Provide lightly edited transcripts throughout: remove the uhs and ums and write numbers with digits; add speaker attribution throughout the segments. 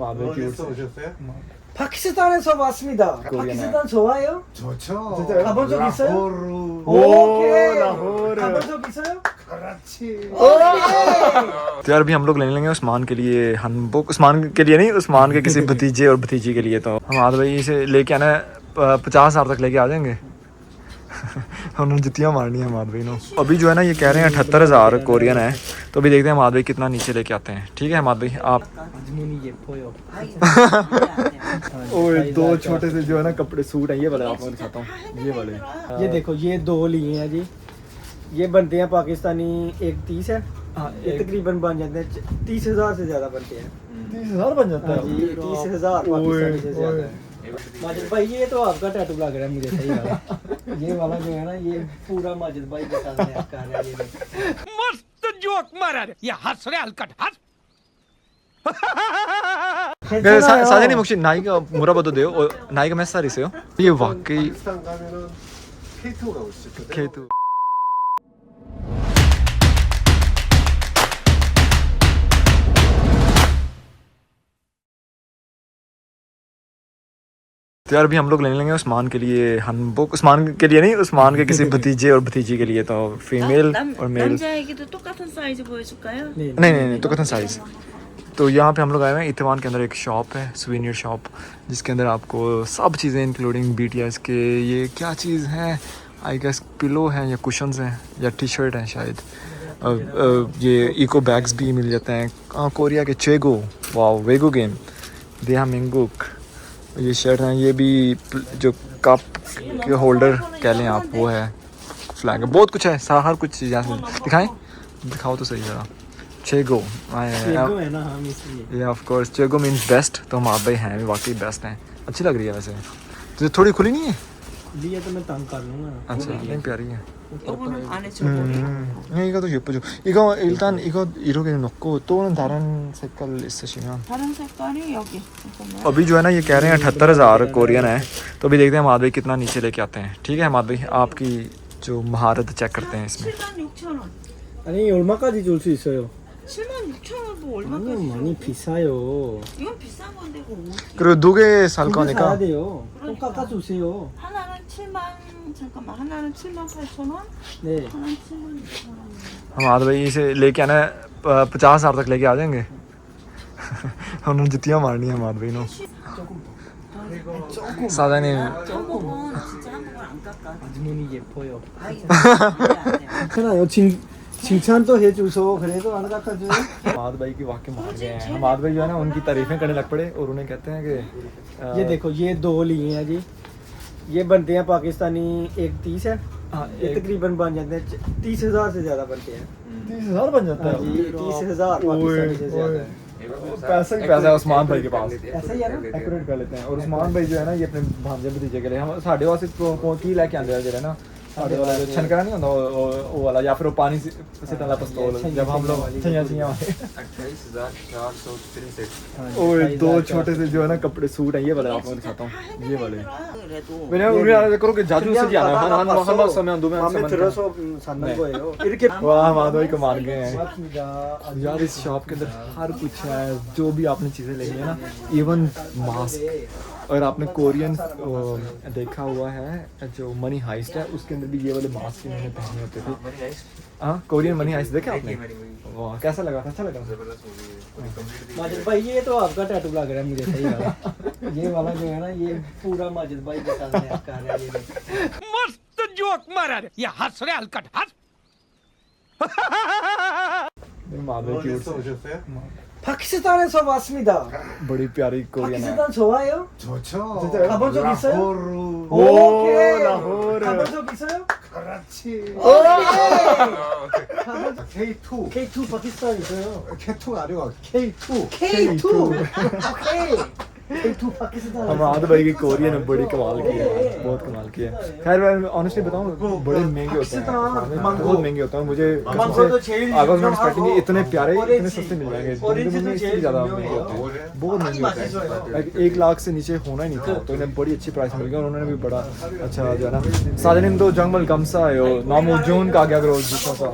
Speaker 1: 어디서 오셨어요?
Speaker 2: 파키스탄에서 왔습니다. 파키스탄 좋아요?
Speaker 1: 좋죠.
Speaker 2: 진짜요? 가본 적 있어요?
Speaker 1: 라호르.
Speaker 2: 오케이.
Speaker 3: लाहौर।
Speaker 2: 가본 적 있어요?
Speaker 1: कराची।
Speaker 3: तो यार अभी हम लोग लेने लेंगे उस्मान के लिए हैंडबुक, उस्मान के लिए नहीं, उस्मान के किसी भतीजे और भतीजी के लिए। तो हम आद भाई से लेके आना है 50,000 तक लेके आ जाएंगे। उन्होंने जुतियाँ मारनी है माद भाई ने। अभी जो है ना ये कह रहे हैं 78,000 कोरियन है। तो अभी देखते हैं माद भाई कितना नीचे लेके आते हैं। ठीक है माद भाई आप ओए दो छोटे से जो है ना कपड़े सूट हैं ये वाले आपको दिखाता हूँ, ये वाले।
Speaker 2: ये देखो ये दो लिए हैं जी। ये बनते हैं पाकिस्तानी 130 है। ये तकरीबन बन जाते हैं 30,000 से ज्यादा बनते हैं।
Speaker 3: 30,000 बन जाता है
Speaker 2: जी 30,000 पाकिस्तानी से ज्यादा है। माजिद भाई ये तो आपका टैटू लग रहा है मुझे सही वाला। ये वाला जो है ना ये पूरा माजिद भाई के साथ मैच कर रहा है ये
Speaker 4: मस्त जोक मारा रे ये हंस रहे हलकट हंस
Speaker 3: 사장님 혹시 나이가 물어봐도 돼요? 나이가 몇 살이세요? 이게 와कई
Speaker 1: 파키스탄 가면은 K2 가고 싶거든요.
Speaker 3: K2 तो यार अभी हम लोग लेने लेंगे उस्मान के लिए हैंडबुक, उस्मान के लिए नहीं, उस्मान के किसी भतीजे और भतीजी के लिए। तो फीमेल और मेल
Speaker 5: 남자에게도 똑같은 사이즈 보여줄까요?
Speaker 3: नहीं 똑같은 साइज। तो यहाँ पे हम लोग आए हुए हैं इत्तेवान के अंदर एक शॉप है, सुवेनियर शॉप, जिसके अंदर आपको सब चीज़ें इंक्लूडिंग BTS के ये क्या चीज़ है, आई गेस पिलो हैं या कुशन्स हैं या टी शर्ट हैं शायद। ये इको बैग्स भी मिल जाते हैं। कोरिया के चेगो, वाओ वेगो गेम, देहा मिंगुक, ये शर्ट हैं। ये भी जो कप के होल्डर कह लें आप वो है, फ्लैग है, बहुत कुछ है, हर कुछ चीज़ यहाँ से दिखाएं, दिखाओ तो सही जरा। चेगो
Speaker 2: है ना हम इसलिए
Speaker 3: ये ऑफ कोर्स चेगो मींस बेस्ट। तो हम आप भाई हैं वाकई बेस्ट हैं, अच्छी लग रही है वैसे। तो थोड़ी खुली नहीं है?
Speaker 2: लिए तो मैं तंग कर लूंगा।
Speaker 3: अच्छा नहीं प्यारी है।
Speaker 5: 요거는 안에 저거
Speaker 3: 이거 더 예쁘죠. 이거 일단 이거 이렇게 놓고 또는 다른 색깔 있으시면।
Speaker 5: 다른 색깔이 여기 잠깐만
Speaker 3: अभी जो है ना ये कह रहे हैं 78,000 कोरियन है। तो अभी देखते हैं माद भाई कितना नीचे लेके आते हैं। ठीक है माद भाई आपकी जो महारत चेक करते हैं इसमें।
Speaker 5: 76,000원
Speaker 2: 아니 얼마까지 줄 수 있어요?
Speaker 5: 76,000원도
Speaker 2: 아니
Speaker 5: 얼마까지
Speaker 2: 많이 비싸요.
Speaker 5: 이건 비싼 건데 그거
Speaker 3: 그리고 두 개 살
Speaker 2: 두개
Speaker 3: 거니까
Speaker 2: 사야 돼요. 좀 깎아주세요.
Speaker 5: 하나는 7만 잠깐만 하나는 78,000원
Speaker 2: 네.
Speaker 5: 하나는 76,000원
Speaker 3: हम माद भाई से लेके आना है 50,000 तक लेके आ जाएंगे। उन्होंने जुतियाँ मारनी है माद भाई ने। 사장님
Speaker 5: 한국은 진짜 한국은 안 깎아
Speaker 2: 아주머니 예뻐요.
Speaker 5: 아이 안돼
Speaker 2: 괜찮아요. 칭찬도 해줘서 그래도 안 깎아줘요?
Speaker 3: माद भाई की वाकई मान गए हैं। माद भाई जो है ना उनकी तारीफें करने लग पड़े और उन्हें कहते हैं कि
Speaker 2: ये देखो ये दो लिए हैं जी। ये बनते हैं पाकिस्तानी 130 है। ये तकरीबन बन जाते हैं 30,000 से ज्यादा बनते हैं।
Speaker 3: 30,000 बन जाता
Speaker 2: जी 30,000 पाकिस्तानी से ज्यादा है।
Speaker 3: पैसा ही पैसा है उस्मान भाई के पास।
Speaker 2: ऐसा ही है ना?
Speaker 3: एक्यूरेट कर लेते हैं। और उस्मान भाई जो है ना ये अपने भांजे भतीजे के लिए हम साढ़े वास्ते की लेके आते हैं जो है ना साढ़े वाला जो छनकरा नहीं होता वो वाला, या फिर वो पानी से तला पिस्तौल जब हम लोग छैया छैया ओए दो छोटे से जो है ना कपड़े सूट हैं ये वाले आपको दिखाता हूँ, ये वाले।
Speaker 5: 그래도
Speaker 3: 왜냐면 우리나라에 그렇게 자주 쓰지 않아요. 한번 쓰면 두면
Speaker 2: 마음에 들어서 사는 거예요. 이렇게
Speaker 3: वाह माधव को मान गए हैं
Speaker 2: 고맙습니다.
Speaker 3: यार। इस शॉप के अंदर हर कुछ है, जो भी आपने चीज़ें लेनी है ना, इवन मास्क। और आपने कोरियन देखा हुआ है जो मनी हाइस्ट है, उसके अंदर भी ये वाले मास्क इन्होंने पहने होते थे। हाँ कोरियन मनी हाइस्ट देखे आपने? वाह कैसा लगा? अच्छा लगा?
Speaker 2: माजिद भाई ये तो आपका टैटू लग रहा है मुझे सही वाला। ये वाला जो है ना ये पूरा माजिद भाई के साथ मैच कर रहा है ये
Speaker 4: मस्त जोक मारा रे ये हंस रहे हलकट हंस
Speaker 3: माधव की
Speaker 1: 어디서 오셨어요?
Speaker 2: 파키스탄에서 왔습니다.
Speaker 3: बड़ी प्यारी कोरियन है।
Speaker 2: 파키스탄 좋아해요?
Speaker 1: 좋죠.
Speaker 2: 진짜요? 가본 적 있어요?
Speaker 1: 라호르.
Speaker 2: 오케이.
Speaker 3: 라호르.
Speaker 2: 가본 적 있어요?
Speaker 1: Karachi.
Speaker 2: 오케이.
Speaker 1: K2.
Speaker 2: K2 파키스탄 있어요.
Speaker 1: K2가 아니고 K2.
Speaker 2: K2. 오케이. K2 Pakistan
Speaker 3: Hammad भाई की कोरियन ने बड़ी कमाल की है, बहुत कमाल की है। खैर मैं ऑनेस्टली बताऊं बड़े महंगे होते हैं, बहुत महंगे होते हैं। मुझे
Speaker 2: मंगो तो चाहिए
Speaker 3: आई वाज नॉट एक्सपेक्टिंग इतने प्यारे इतने सस्ते मिल जाएंगे, इससे ज़्यादा महंगे होते हैं, बहुत महंगे होते हैं। लाइक 1 लाख से नीचे होना ही नहीं था, तो इन्हें बड़ी अच्छी प्राइस मिल गई। उन्होंने भी बड़ा अच्छा जो है ना साजन तो जंगल कमसा है नामो जोन का क्या करो दूसरा सा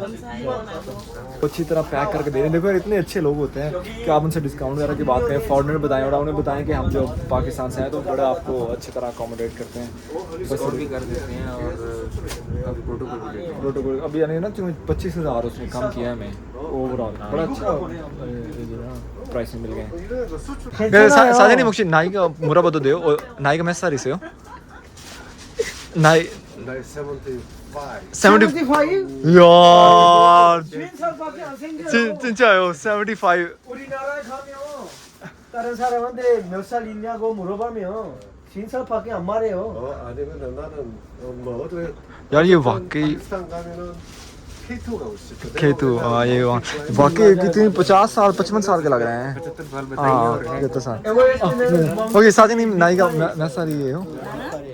Speaker 3: अच्छी तरह पैक करके दे रहे हैं। देखो यार इतने अच्छे लोग होते हैं कि आप उनसे डिस्काउंट वगैरह की बात करें, फॉरनर बताएं और उन्हें बताएं कि हम जो पाकिस्तान से आए तो बड़ा आपको अच्छी तरह अकोमोडेट करते हैं,
Speaker 6: डिस्काउंट भी कर देते हैं और प्रोटोकॉल भी देते हैं।
Speaker 3: प्रोटोकॉल अभी यानी ना 25,000 उसने कम किया है हमें ओवरऑल, बड़ा अच्छा प्राइस में मिल गए। साजन 혹시 나이가 물어봐도 돼요? 나이가 몇 살이세요? 나이 70 이야
Speaker 2: 살 안 생겨요.
Speaker 3: 진짜요 75
Speaker 2: 우리나라에 가면 다른 사람한테 몇 살 있냐고 물어보면 50살밖에 안 말해요.
Speaker 1: 아니면 나는 뭐 어디
Speaker 3: यार ये वाकई
Speaker 1: 파키스탄 가면은 K2 가고 싶어.
Speaker 3: K2 हाँ ये वाकई कितनी 50 साल 55 साल के लग रहे हैं।
Speaker 6: 75 साल
Speaker 3: हाँ
Speaker 6: बताइए।
Speaker 3: 75 साल
Speaker 2: 에버레스트는
Speaker 3: 오케이 사장님 나이가 몇 살이에요?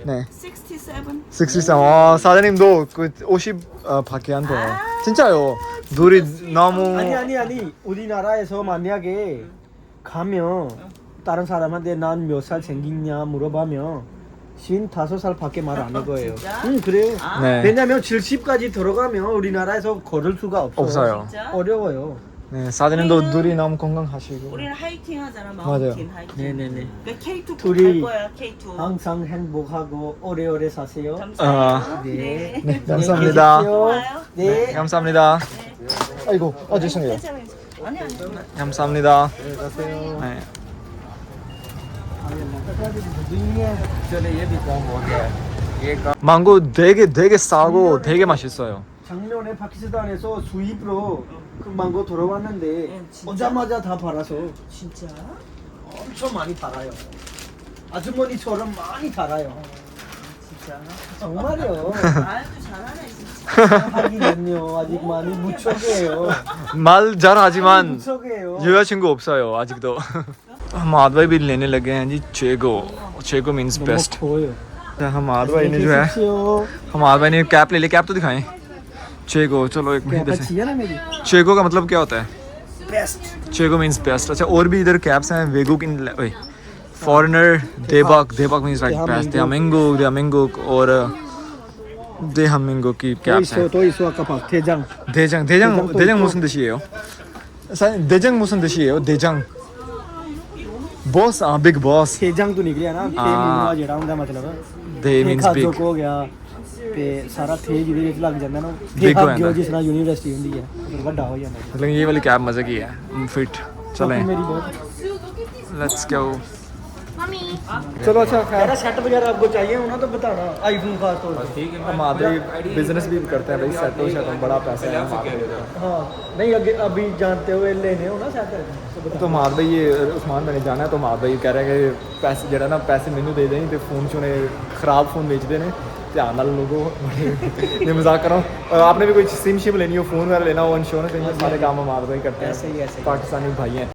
Speaker 3: 네
Speaker 5: 67.
Speaker 3: 63. 사장님도 그 50 밖에 안 돼요. 진짜요. 둘이 너무
Speaker 2: 아니 우리나라에서 만약에 가면 다른 사람한테 난 몇 살 생기냐 물어보면 55살밖에 말 안 할 거예요. 응 그래요.
Speaker 3: 네
Speaker 2: 왜냐면 70까지 들어가면 우리나라에서 걸을 수가
Speaker 3: 없어요.
Speaker 5: 진짜?
Speaker 2: 어려워요.
Speaker 3: 네 사장님도 둘이 너무 건강하시고
Speaker 5: 우리는 하이킹 하잖아.
Speaker 3: 맞아요.
Speaker 5: 마운틴 하이킹.
Speaker 2: 네네네.
Speaker 5: 그러니까 K2 꼭
Speaker 2: 둘이
Speaker 5: 갈 거야. K2.
Speaker 2: 항상 행복하고 오래오래 사세요.
Speaker 5: 감사해요.
Speaker 2: 네.
Speaker 3: 네 감사합니다.
Speaker 5: 좋아요.
Speaker 2: 네.
Speaker 3: 감사합니다. 아이고 죄송해요.
Speaker 5: 괜찮아요. 아니.
Speaker 3: 감사합니다. 네.
Speaker 6: चले ये भी कम हो गया है। ये कम
Speaker 3: 망고 되게 싸고 되게 맛있어요.
Speaker 2: 작년에 파키스탄에서 수입으로 그 망고 들어왔는데
Speaker 5: 진짜?
Speaker 2: 오자마자 다 팔아서
Speaker 5: 진짜?
Speaker 2: 엄청 많이 팔아요. 아주머니처럼 많이 팔아요.
Speaker 5: 진짜?
Speaker 2: 정말이요.
Speaker 5: 말도 잘하네 진짜.
Speaker 2: 하기는요 아직 많이 무척이에요.
Speaker 3: 말 잘하지만
Speaker 2: 무척이에요.
Speaker 3: 여자친구 없어요 아직도. हम भाई भी लेने लगे हैं जी चेगो मीन्स बेस्ट।
Speaker 2: 보여요.
Speaker 3: हम भाई ने जो है हम भाई ने कैप ले ली, कैप तो दिखाएं। चेगो चलो एक मिनट से
Speaker 2: चाहिए ना मेरी
Speaker 3: चेगो का मतलब क्या होता है?
Speaker 2: बेस्ट
Speaker 3: चेगो मीन्स बेस्ट। अच्छा और भी इधर कैप्स हैं वेगो की फॉरेनर देबाक मीन्स लाइक बेस्ट देहामिंगो और देहामिंगो की कैप्स हैं।
Speaker 2: 또 있어 아까 봐 대장
Speaker 3: 대장 무슨 뜻이에요? 대장 무슨 뜻이에요? 대장 बॉस बिग बॉस
Speaker 2: 대장도 निकलिया ना ਤੇ ਮੀਨਵਾ ਜਿਹੜਾ ਹੁੰਦਾ ਮਤਲਬ
Speaker 3: दे मीन्स
Speaker 2: ਖਾਜੋ
Speaker 3: बिग
Speaker 2: ਹੋ ਗਿਆ ਤੇ ਸਾਰਾ ਥੇ ਜਿਹਦੇ ਵਿੱਚ ਲੱਗ ਜਾਂਦਾ ਨਾ
Speaker 3: Big ਹੋ
Speaker 2: ਜੋ
Speaker 3: ਜਾਂਦਾ।
Speaker 2: ਜਿਸ ਤਰ੍ਹਾਂ ਯੂਨੀਵਰਸਿਟੀ ਹੁੰਦੀ ਹੈ ਫਿਰ ਵੱਡਾ ਹੋ ਜਾਂਦਾ
Speaker 3: मतलब ये वाली कैब मजे की है फिट चलें
Speaker 2: मेरी बहुत
Speaker 3: लेट्स गो।
Speaker 2: चलो अच्छा मेरा सेट वगैरह आपको चाहिए हो ना तो बताना आईफोन खास तौर पर
Speaker 6: ठीक है
Speaker 3: हम आधे बिजनेस भी करते हैं भाई सेट हो शायद बड़ा पैसा है
Speaker 2: हाँ नहीं अभी अभी जानते हुए लेने हो ना सेट
Speaker 3: तो माद भाई ये उस्मान मैंने जाना है तो माद भाई कह रहे हैं कि पैसे जरा ना पैसे मैनू दे दें तो फोन चुने खराब फोन बेचते हैं ध्यान नाल लोगों ये मजाक कर रहा हूँ। आपने भी कोई सिम शिम लेनी हो फोन वगैरह लेना हो इंश्योरेंस सारे काम हम माद भाई करते हैं
Speaker 2: ऐसे ही
Speaker 3: पाकिस्तानी भाई हैं।